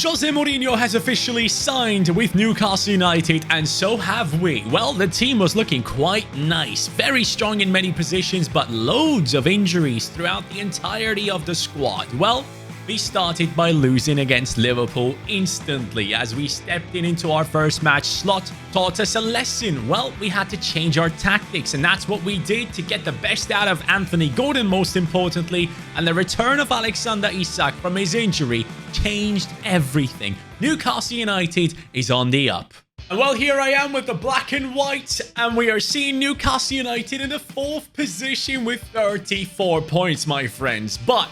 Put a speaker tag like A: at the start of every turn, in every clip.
A: Jose Mourinho has officially signed with Newcastle United, and so have we. Well, the team was looking quite nice, very strong in many positions, but loads of injuries throughout the entirety of the squad. Well, we started by losing against Liverpool instantly as we stepped into our first match. Slot taught us a lesson. Well, we had to change our tactics, and that's what we did to get the best out of Anthony Gordon, most importantly, and the return of Alexander Isak from his injury changed everything. Newcastle United is on the up. And well, here I am with the black and white, and we are seeing Newcastle United in the 4th position with 34 points, my friends. But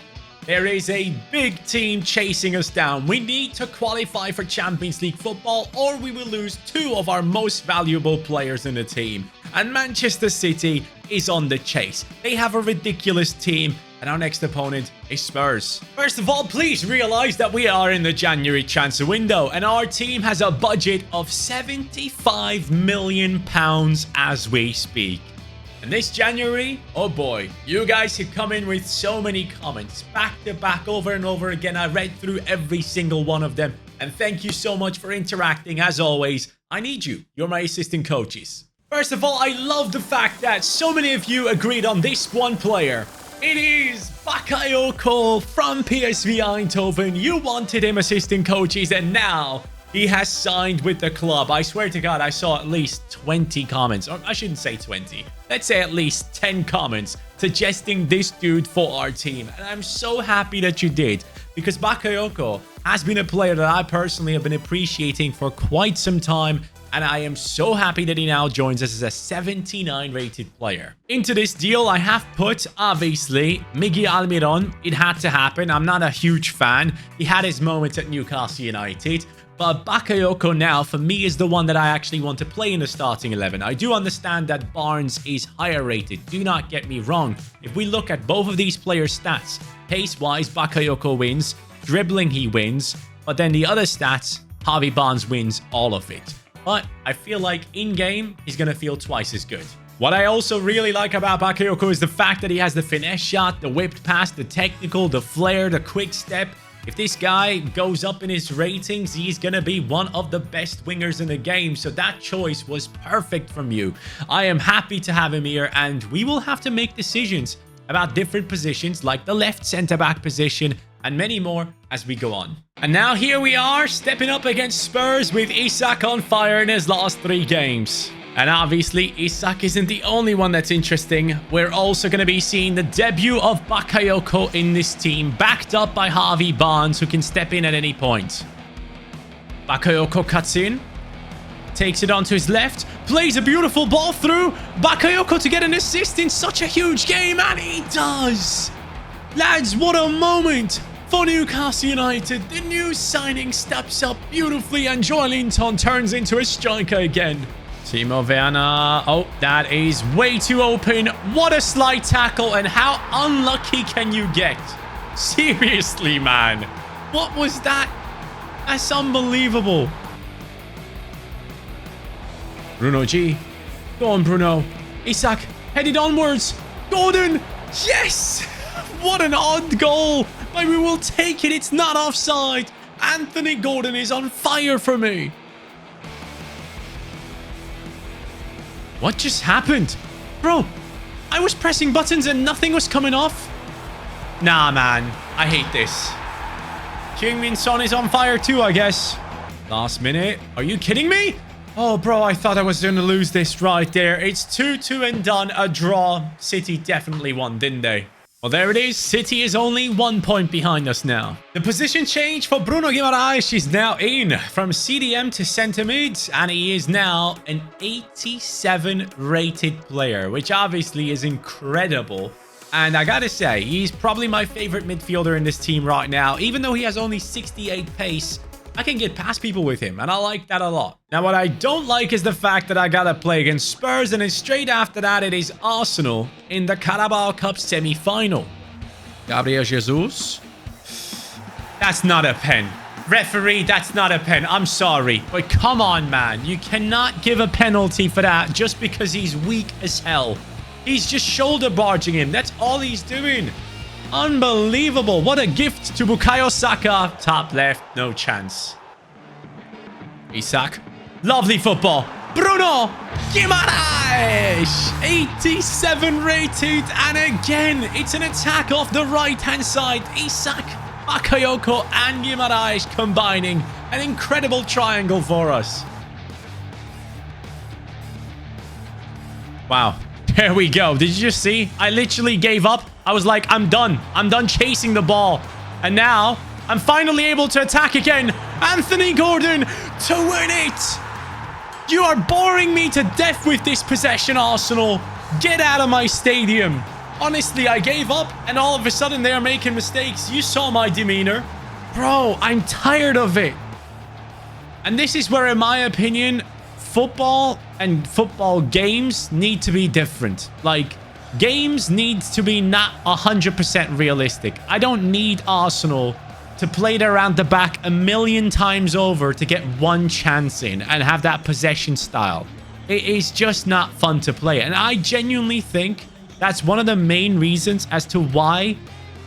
A: there is a big team chasing us down. We need to qualify for Champions League football, or we will lose 2 of our most valuable players in the team. And Manchester City is on the chase. They have a ridiculous team, and our next opponent is Spurs. First of all, please realize that we are in the January transfer window, and our team has a budget of £75 million as we speak. And this January, oh boy, you guys have come in with so many comments back to back over and over again. I read through every single one of them. And thank you so much for interacting. As always, I need you. You're my assistant coaches. First of all, I love the fact that so many of you agreed on this one player. It is Bakayoko from PSV Eindhoven. You wanted him, assistant coaches, and now he has signed with the club. I swear to God, I saw at least 20 comments. Or I shouldn't say 20. Let's say at least 10 comments suggesting this dude for our team. And I'm so happy that you did, because Bakayoko has been a player that I personally have been appreciating for quite some time. And I am so happy that he now joins us as a 79 rated player. Into this deal, I have put, obviously, Miguel Almiron. It had to happen. I'm not a huge fan. He had his moments at Newcastle United. But Bakayoko now, for me, is the one that I actually want to play in the starting 11. I do understand that Barnes is higher rated. Do not get me wrong. If we look at both of these players' stats, pace-wise, Bakayoko wins. Dribbling, he wins. But then the other stats, Harvey Barnes wins all of it. But I feel like in-game, he's going to feel twice as good. What I also really like about Bakayoko is the fact that he has the finesse shot, the whipped pass, the technical, the flair, the quick step. If this guy goes up in his ratings, he's going to be one of the best wingers in the game. So that choice was perfect from you. I am happy to have him here, and we will have to make decisions about different positions like the left centre-back position and many more as we go on. And now here we are, stepping up against Spurs with Isak on fire in his last 3 games. And obviously, Isak isn't the only one that's interesting. We're also going to be seeing the debut of Bakayoko in this team, backed up by Harvey Barnes, who can step in at any point. Bakayoko cuts in, takes it onto his left, plays a beautiful ball through. Bakayoko to get an assist in such a huge game, and he does! Lads, what a moment for Newcastle United. The new signing steps up beautifully, and Joelinton turns into a striker again. Timo Werner. Oh, that is way too open. What a slight tackle, and how unlucky can you get? Seriously, man. What was that? That's unbelievable. Bruno G. Go on, Bruno. Isak, headed onwards. Gordon. Yes! What an odd goal. But we will take it. It's not offside. Anthony Gordon is on fire for me. What just happened? Bro, I was pressing buttons and nothing was coming off. Nah, man. I hate this. Heung-min Son is on fire too, I guess. Last minute. Are you kidding me? Oh, bro, I thought I was going to lose this right there. It's 2-2 and done. A draw. City definitely won, didn't they? Well, there it is. City is only 1 point behind us now. The position change for Bruno Guimaraes is now in from CDM to centre mid, and he is now an 87 rated player, which obviously is incredible. And I gotta say, he's probably my favorite midfielder in this team right now. Even though he has only 68 pace, I can get past people with him, and I like that a lot. Now, what I don't like is the fact that I gotta play against Spurs, and then straight after that, it is Arsenal in the Carabao Cup semi-final. Gabriel Jesus. That's not a pen. Referee, that's not a pen. I'm sorry. But come on, man. You cannot give a penalty for that just because he's weak as hell. He's just shoulder barging him. That's all he's doing. Unbelievable. What a gift to Bukayo Saka. Top left, no chance. Isak. Lovely football. Bruno Guimaraes. 87 rated. And again, it's an attack off the right-hand side. Isak, Bakayoko, and Guimaraes combining. An incredible triangle for us. Wow. There we go. Did you just see? I literally gave up. I was like, I'm done. I'm done chasing the ball. And now, I'm finally able to attack again. Anthony Gordon to win it. You are boring me to death with this possession, Arsenal. Get out of my stadium. Honestly, I gave up, and all of a sudden they are making mistakes. You saw my demeanor. Bro, I'm tired of it. And this is where, in my opinion, football and football games need to be different. Like, games need to be not 100% realistic. I don't need Arsenal to play it around the back a million times over to get one chance in and have that possession style. It is just not fun to play. And I genuinely think that's one of the main reasons as to why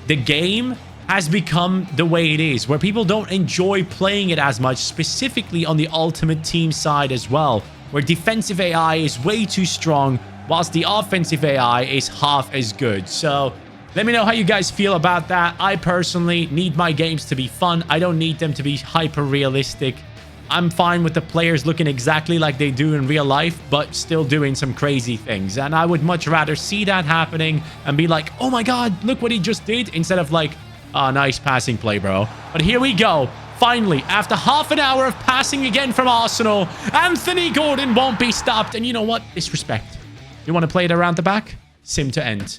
A: the game has become the way it is, where people don't enjoy playing it as much, specifically on the Ultimate Team side as well, where defensive AI is way too strong, whilst the offensive AI is half as good. So let me know how you guys feel about that. I personally need my games to be fun. I don't need them to be hyper-realistic. I'm fine with the players looking exactly like they do in real life, but still doing some crazy things. And I would much rather see that happening and be like, oh my god, look what he just did, instead of like, oh, nice passing play, bro. But here we go. Finally, after half an hour of passing again from Arsenal, Anthony Gordon won't be stopped. And you know what? Disrespect. You want to play it around the back? Sim to end.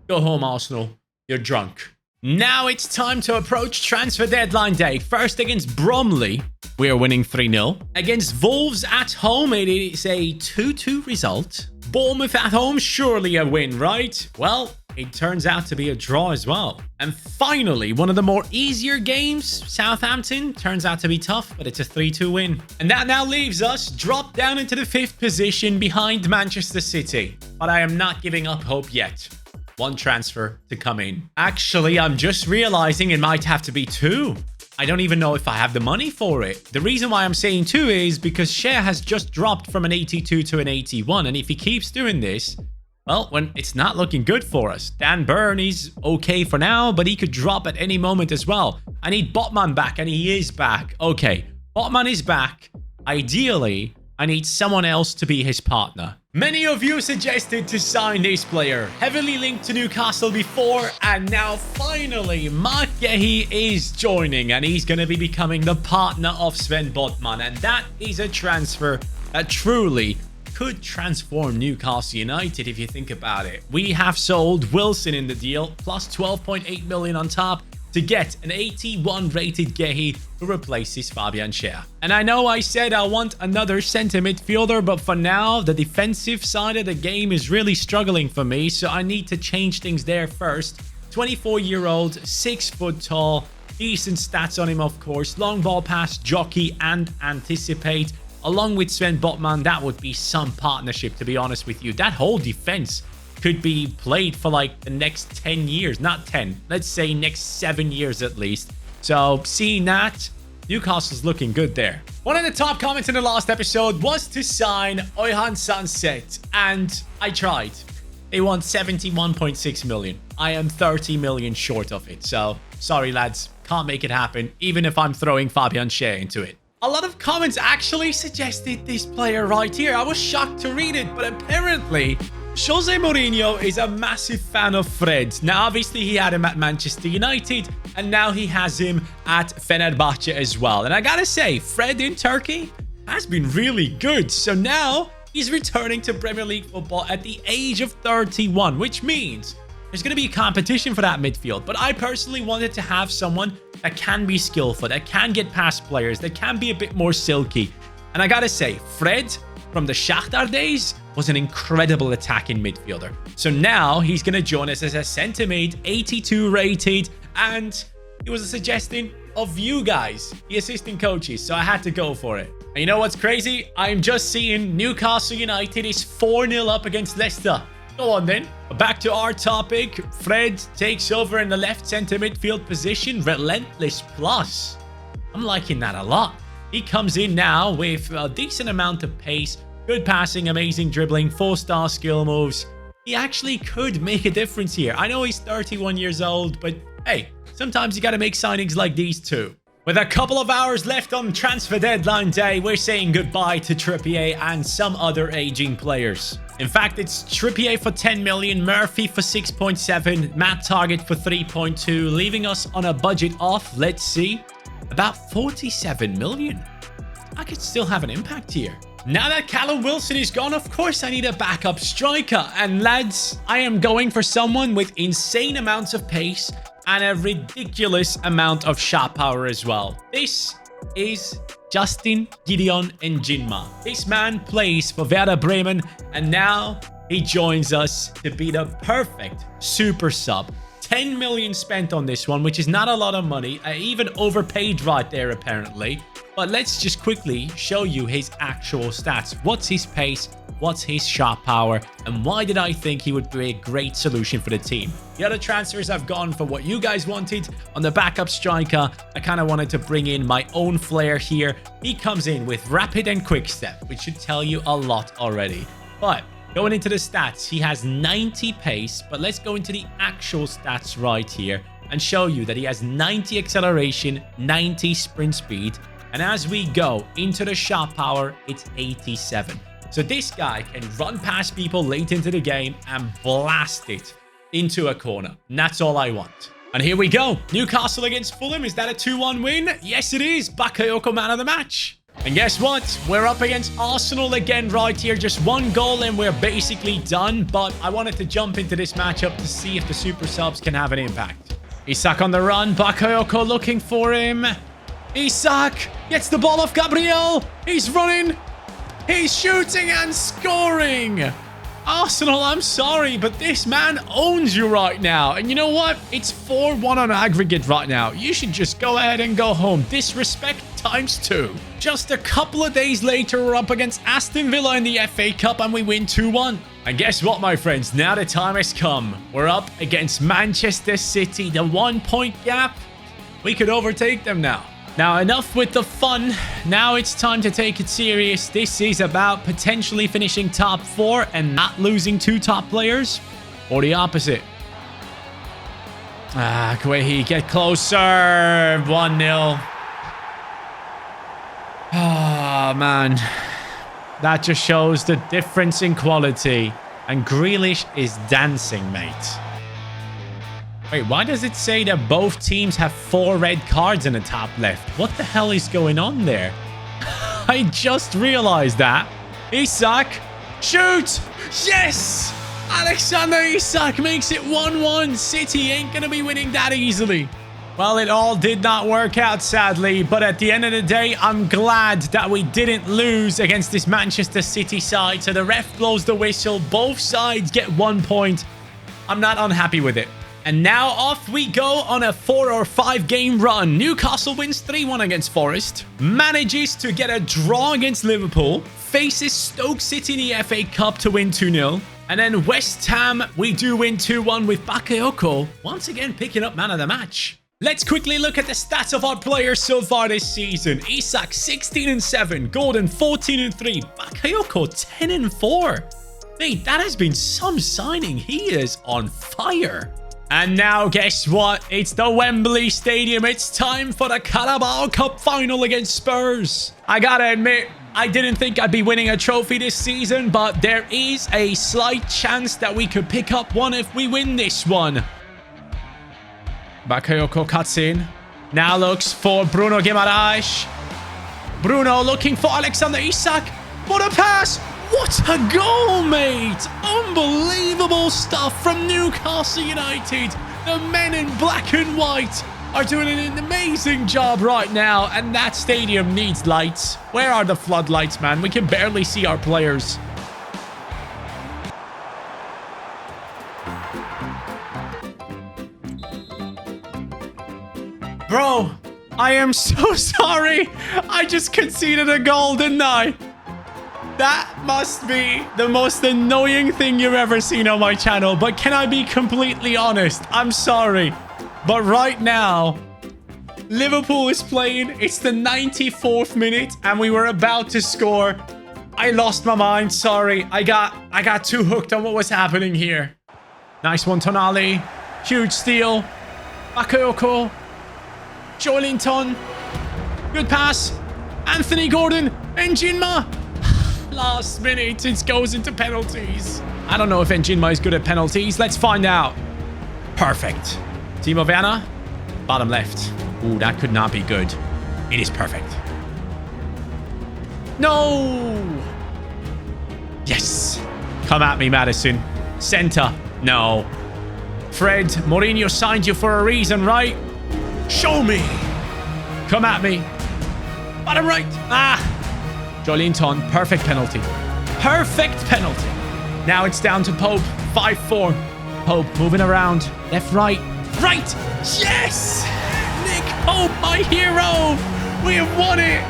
A: Go home, Arsenal. You're drunk. Now it's time to approach transfer deadline day. First against Bromley. We are winning 3-0. Against Wolves at home, it is a 2-2 result. Bournemouth at home, surely a win, right? Well, it turns out to be a draw as well. And finally, one of the more easier games, Southampton, turns out to be tough, but it's a 3-2 win. And that now leaves us dropped down into the 5th position behind Manchester City. But I am not giving up hope yet. One transfer to come in. Actually, I'm just realizing it might have to be 2. I don't even know if I have the money for it. The reason why I'm saying 2 is because Share has just dropped from an 82 to an 81. And if he keeps doing this, well, when it's not looking good for us. Dan Burn is okay for now, but he could drop at any moment as well. I need Botman back, and he is back. Okay, Botman is back. Ideally, I need someone else to be his partner. Many of you suggested to sign this player. Heavily linked to Newcastle before, and now finally, Mark Gehi is joining, and he's going to be becoming the partner of Sven Botman. And that is a transfer that truly could transform Newcastle United if you think about it. We have sold Wilson in the deal, plus 12.8 million on top, to get an 81 rated Gehi who replaces Fabian Schär. And I know I said I want another centre midfielder, but for now, the defensive side of the game is really struggling for me, so I need to change things there first. 24-year-old, 6 foot tall, decent stats on him, of course. Long ball pass, jockey, and anticipate. Along with Sven Botman, that would be some partnership, to be honest with you. That whole defense could be played for like the next 10 years. Not 10. Let's say next 7 years at least. So seeing that, Newcastle's looking good there. One of the top comments in the last episode was to sign Oyhan Sunset. And I tried. They want 71.6 million. I am 30 million short of it. So sorry, lads. Can't make it happen, even if I'm throwing Fabian Schär into it. A lot of comments actually suggested this player right here. I was shocked to read it, but apparently Jose Mourinho is a massive fan of Fred. Now, obviously, he had him at Manchester United, and now he has him at Fenerbahce as well. And I gotta say, Fred in Turkey has been really good. So now he's returning to Premier League football at the age of 31, which means there's going to be a competition for that midfield. But I personally wanted to have someone that can be skillful, that can get past players, that can be a bit more silky. And I gotta say, Fred from the Shakhtar days was an incredible attacking midfielder. So now he's going to join us as a centre mid, 82 rated, and it was a suggestion of you guys, the assistant coaches, so I had to go for it. And you know what's crazy? I'm just seeing Newcastle United is 4-0 up against Leicester. Go on then. Back to our topic. Fred takes over in the left center midfield position. Relentless plus. I'm liking that a lot. He comes in now with a decent amount of pace, good passing, amazing dribbling, 4-star skill moves. He actually could make a difference here. I know he's 31 years old, but hey, sometimes you got to make signings like these too. With a couple of hours left on transfer deadline day, we're saying goodbye to Trippier and some other aging players. In fact, it's Trippier for 10 million, Murphy for 6.7, Matt Target for 3.2, leaving us on a budget of, let's see, about 47 million. I could still have an impact here. Now that Callum Wilson is gone, of course I need a backup striker. And lads, I am going for someone with insane amounts of pace and a ridiculous amount of shot power as well. This is Justin Gideon Njinma. This man plays for Werder Bremen and now he joins us to be the perfect super sub. 10 million spent on this one, which is not a lot of money. I even overpaid right there apparently. But let's just quickly show you his actual stats. What's his pace? What's his shot power? And why did I think he would be a great solution for the team? The other transfers have gone for what you guys wanted. On the backup striker, I kind of wanted to bring in my own flair here. He comes in with rapid and quick step, which should tell you a lot already. But going into the stats, he has 90 pace. But let's go into the actual stats right here and show you that he has 90 acceleration, 90 sprint speed. And as we go into the shot power, it's 87. So this guy can run past people late into the game and blast it into a corner. And that's all I want. And here we go. Newcastle against Fulham. Is that a 2-1 win? Yes, it is. Bakayoko man of the match. And guess what? We're up against Arsenal again right here. Just one goal and we're basically done. But I wanted to jump into this matchup to see if the super subs can have an impact. Isak on the run. Bakayoko looking for him. Isak gets the ball off Gabriel. He's running. He's shooting and scoring. Arsenal, I'm sorry, but this man owns you right now. And you know what? It's 4-1 on aggregate right now. You should just go ahead and go home. Disrespect times 2. Just a couple of days later, we're up against Aston Villa in the FA Cup and we win 2-1. And guess what, my friends? Now the time has come. We're up against Manchester City. The 1-point gap. We could overtake them now. Now, enough with the fun. Now it's time to take it serious. This is about potentially finishing top 4 and not losing 2 top players. Or the opposite. Guehi, get closer. 1-0. Oh, man. That just shows the difference in quality. And Grealish is dancing, mate. Wait, why does it say that both teams have 4 red cards in the top left? What the hell is going on there? I just realized that. Isak, shoot! Yes! Alexander Isak makes it 1-1. City ain't gonna be winning that easily. Well, it all did not work out, sadly. But at the end of the day, I'm glad that we didn't lose against this Manchester City side. So the ref blows the whistle. Both sides get 1 point. I'm not unhappy with it. And now off we go on a 4 or 5 game run. Newcastle wins 3-1 against Forest. Manages to get a draw against Liverpool. Faces Stoke City in the FA Cup to win 2-0. And then West Ham, we do win 2-1 with Bakayoko once again picking up man of the match. Let's quickly look at the stats of our players so far this season. Isak 16-7, Gordon 14-3, Bakayoko 10-4. Mate, that has been some signing. He is on fire. And now, guess what? It's the Wembley Stadium. It's time for the Carabao Cup final against Spurs. I gotta admit, I didn't think I'd be winning a trophy this season, but there is a slight chance that we could pick up one if we win this one. Bakayoko cuts in. Now looks for Bruno Guimaraes. Bruno looking for Alexander Isak. What a pass! What a goal, mate! Unbelievable stuff from Newcastle United. The men in black and white are doing an amazing job right now, and that stadium needs lights. Where are the floodlights, man? We can barely see our players. Bro, I am so sorry. I just conceded a goal, didn't I? That must be the most annoying thing you've ever seen on my channel. But can I be completely honest? I'm sorry. But right now, Liverpool is playing. It's the 94th minute and we were about to score. I lost my mind. Sorry. I got too hooked on what was happening here. Nice one, Tonali. Huge steal. Bakayoko. Joelinton. Good pass. Anthony Gordon. Njinma. Last minute, it goes into penalties. I don't know if Njinma is good at penalties. Let's find out. Perfect. Timo Werner. Bottom left. Ooh, that could not be good. It is perfect. No. Yes. Come at me, Madison. Center. No. Fred, Mourinho signed you for a reason, right? Show me. Come at me. Bottom right. Ah. Joelinton. Perfect penalty. Perfect penalty. Now it's down to Pope. 5-4. Pope moving around. Left, right. Right. Yes. Nick Pope, my hero. We have won it.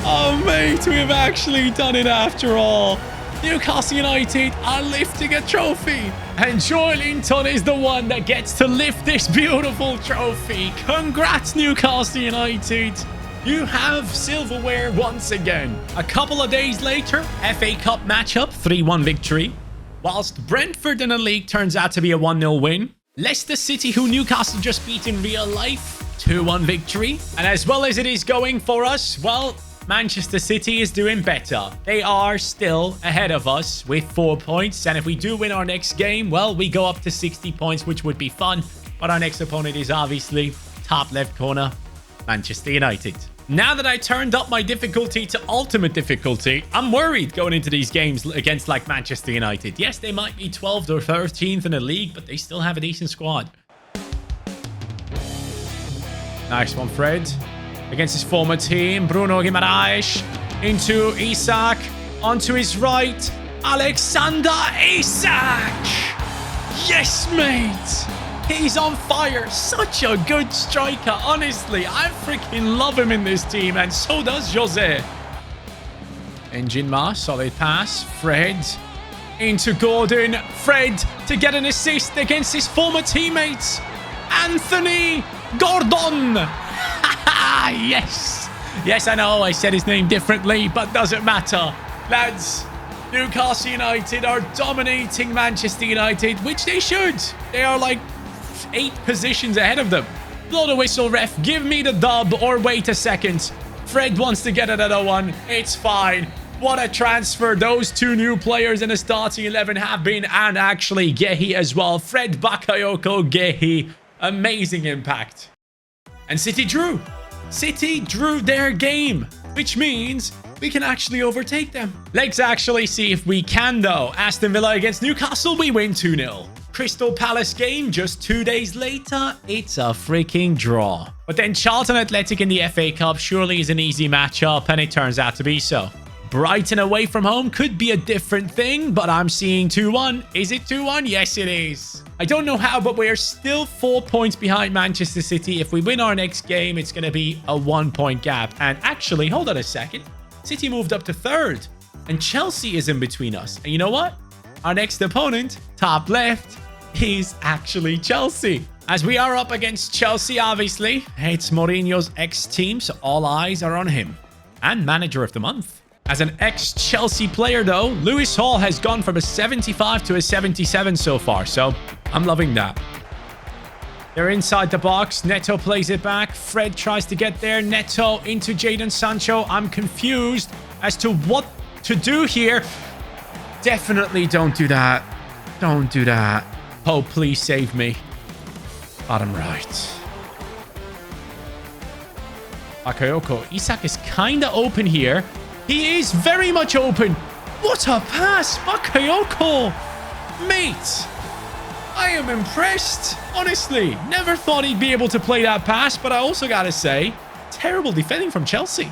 A: Oh, mate. We have actually done it after all. Newcastle United are lifting a trophy. And Joelinton is the one that gets to lift this beautiful trophy. Congrats, Newcastle United. You have silverware once again. A couple of days later, FA Cup matchup, 3-1 victory. Whilst Brentford in the league turns out to be a 1-0 win. Leicester City, who Newcastle just beat in real life, 2-1 victory. And as well as it is going for us, well, Manchester City is doing better. They are still ahead of us with 4 points. And if we do win our next game, well, we go up to 60 points, which would be fun. But our next opponent is obviously top left corner, Manchester United. Now that I turned up my difficulty to ultimate difficulty, I'm worried going into these games against like Manchester United. Yes, they might be 12th or 13th in the league, but they still have a decent squad. Nice one, Fred. Against his former team, Bruno Guimaraes. Into Isak. Onto his right. Alexander Isak. Yes, mate. He's on fire. Such a good striker. Honestly, I freaking love him in this team. And so does Jose. Njinma, solid pass. Fred into Gordon. Fred to get an assist against his former teammates. Anthony Gordon. Yes. Yes, I know I said his name differently, but doesn't matter. Lads, Newcastle United are dominating Manchester United, which they should. They are like 8 positions ahead of them. Blow the whistle, ref. Give me the dub or wait a second. Fred wants to get another one. It's fine. What a transfer those 2 new players in the starting 11 have been. And actually Gehi as well. Fred, Bakayoko, Gehi. Amazing impact. And City drew. City drew their game, which means we can actually overtake them. Let's actually see if we can, though. Aston Villa against Newcastle, we win 2-0. Crystal Palace game just 2 days later, it's a freaking draw. But then Charlton Athletic in the FA Cup surely is an easy matchup, and it turns out to be so. Brighton away from home could be a different thing, but I'm seeing 2-1. Is it 2-1? Yes, it is. I don't know how, but we're still 4 points behind Manchester City. If we win our next game, it's going to be a 1-point gap. And actually, hold on a second. City moved up to 3rd, and Chelsea is in between us. And you know what? Our next opponent, top left, is actually Chelsea. As we are up against Chelsea, obviously, it's Mourinho's ex-team, so all eyes are on him. And manager of the month. As an ex-Chelsea player, though, Lewis Hall has gone from a 75 to a 77 so far, so I'm loving that. They're inside the box. Neto plays it back. Fred tries to get there. Neto into Jadon Sancho. I'm confused as to what to do here. Definitely don't do that. Don't do that. Oh, please save me. Bottom right. Bakayoko. Isak is kind of open here. He is very much open. What a pass, Bakayoko. Mate, I am impressed. Honestly, never thought he'd be able to play that pass, but I also got to say, terrible defending from Chelsea.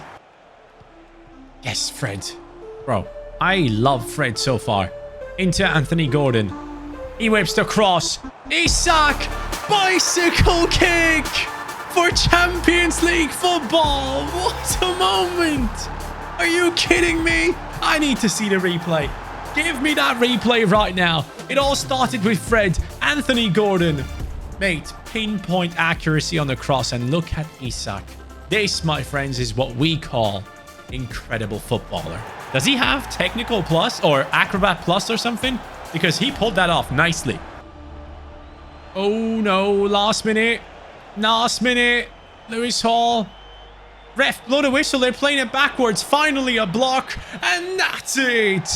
A: Yes, Fred. Bro, I love Fred so far. Into Anthony Gordon. He whips the cross. Isak, bicycle kick for Champions League football. What a moment. Are you kidding me? I need to see the replay. Give me that replay right now. It all started with Fred. Anthony Gordon. Mate, pinpoint accuracy on the cross. And look at Isak. This, my friends, is what we call incredible footballer. Does he have technical plus or acrobat plus or something? Because he pulled that off nicely. Oh no, last minute. Last minute. Lewis Hall. Ref, blow the whistle. They're playing it backwards. Finally a block. And that's it.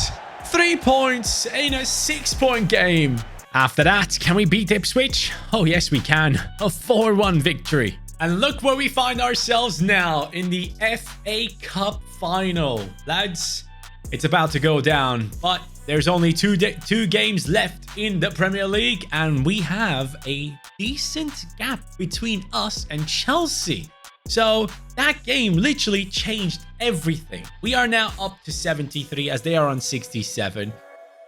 A: 3 points in a 6-point game. After that, can we beat Ipswich? Oh, yes, we can. A 4-1 victory. And look where we find ourselves now in the FA Cup final. Lads, it's about to go down, but there's only two games left in the Premier League, and we have a decent gap between us and Chelsea. So that game literally changed everything. We are now up to 73 as they are on 67.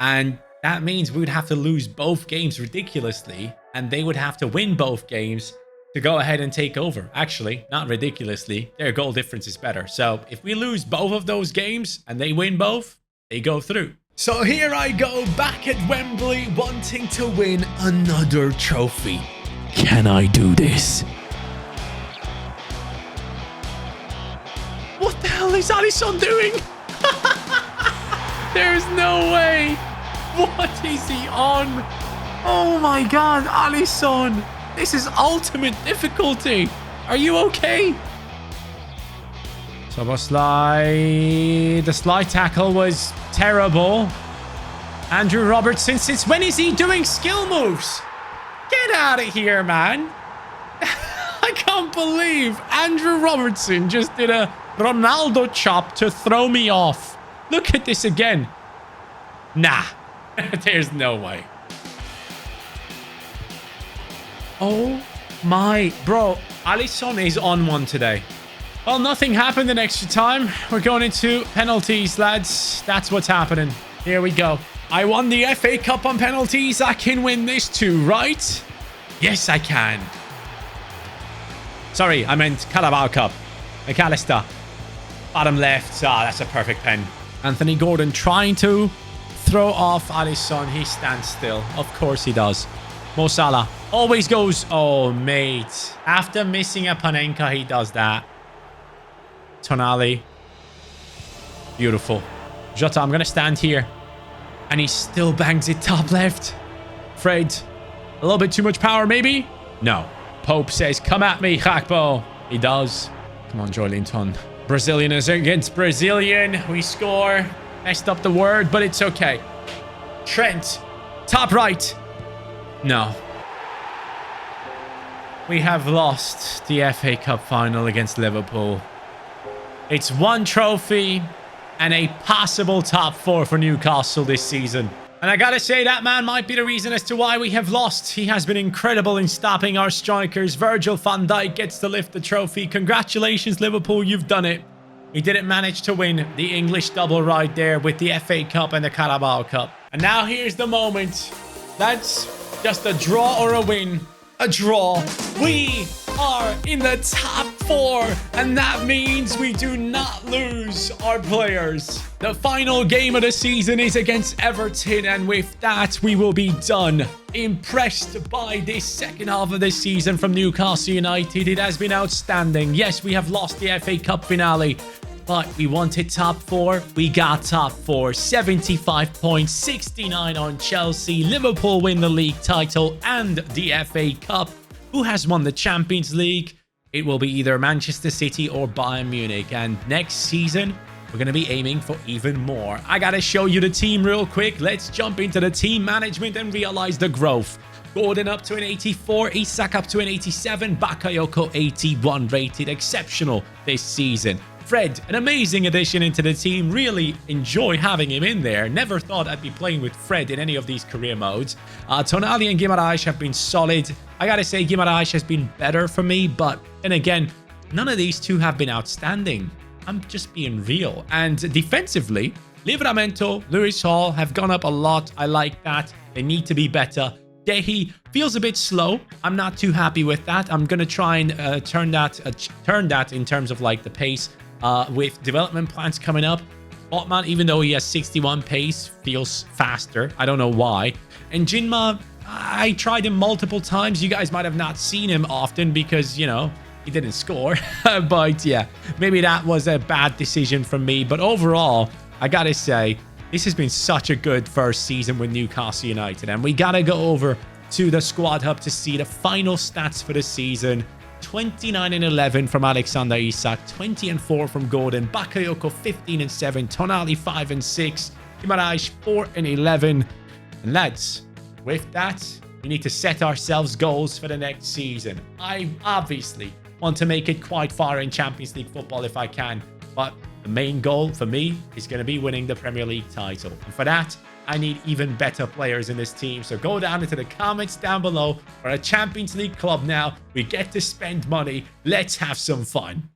A: And that means we would have to lose both games ridiculously. And they would have to win both games to go ahead and take over. Actually, not ridiculously. Their goal difference is better. So if we lose both of those games and they win both, they go through. So here I go back at Wembley wanting to win another trophy. Can I do this? What the hell is Alisson doing? There's no way. What is he on? Oh my god, Alisson. This is ultimate difficulty. Are you okay? Soboslai. The slide tackle was terrible. Andrew Robertson, since when is he doing skill moves? Get out of here, man. I can't believe Andrew Robertson just did a Ronaldo chop to throw me off. Look at this again. Nah, there's no way. Oh my, bro. Alisson is on one today. Well, nothing happened in extra time. We're going into penalties, lads. That's what's happening. Here we go. I won the FA Cup on penalties. I can win this too, right? Yes, I can. Sorry, I meant Carabao Cup. McAllister. Bottom left. Ah, that's a perfect pen. Anthony Gordon trying to throw off Alisson. He stands still. Of course he does. Mo Salah always goes. Oh, mate. After missing a Panenka, he does that. Tonali. Beautiful. Jota, I'm going to stand here. And he still bangs it top left. Fred. A little bit too much power, maybe? No. Pope says, come at me, Gakpo. He does. Come on, Joelinton. Brazilian is against Brazilian. We score. Messed up the word, but it's okay. Trent. Top right. No. We have lost the FA Cup final against Liverpool. It's one trophy and a possible top 4 for Newcastle this season. And I gotta say, that man might be the reason as to why we have lost. He has been incredible in stopping our strikers. Virgil van Dijk gets to lift the trophy. Congratulations, Liverpool. You've done it. We didn't manage to win the English double right there with the FA Cup and the Carabao Cup. And now here's the moment. That's just a draw or a win. A draw. We are in the top 4, and that means we do not lose our players. The final game of the season is against Everton, and with that, we will be done. Impressed by this second half of the season from Newcastle United. It has been outstanding. Yes, we have lost the FA Cup finale, but we wanted top 4. We got top 4. 75 points, 69 on Chelsea. Liverpool win the league title and the FA Cup. Who has won the Champions League? It will be either Manchester City or Bayern Munich. And next season, we're going to be aiming for even more. I got to show you the team real quick. Let's jump into the team management and realize the growth. Gordon up to an 84, Isak up to an 87, Bakayoko 81 rated. Exceptional this season. Fred, an amazing addition into the team. Really enjoy having him in there. Never thought I'd be playing with Fred in any of these career modes. Tonali and Guimaraes have been solid. I gotta say, Guimaraes has been better for me, but then again, none of these two have been outstanding. I'm just being real. And defensively, Livramento, Lewis Hall have gone up a lot. I like that. They need to be better. Dehi feels a bit slow. I'm not too happy with that. I'm gonna try and turn that in terms of like the pace with development plans coming up. Botman, even though he has 61 pace, feels faster. I don't know why. And Jinma, I tried him multiple times. You guys might have not seen him often because, you know, he didn't score. But yeah, maybe that was a bad decision from me. But overall, I gotta say, this has been such a good first season with Newcastle United. And we gotta go over to the squad hub to see the final stats for the season. 29 and 11 from Alexander Isak, 20 and 4 from Gordon, Bakayoko 15 and 7, Tonali 5 and 6, Guimaraes 4 and 11. And lads, with that, we need to set ourselves goals for the next season. I obviously want to make it quite far in Champions League football if I can, but the main goal for me is going to be winning the Premier League title. And for that, I need even better players in this team. So go down into the comments down below. We're a Champions League club now. We get to spend money. Let's have some fun.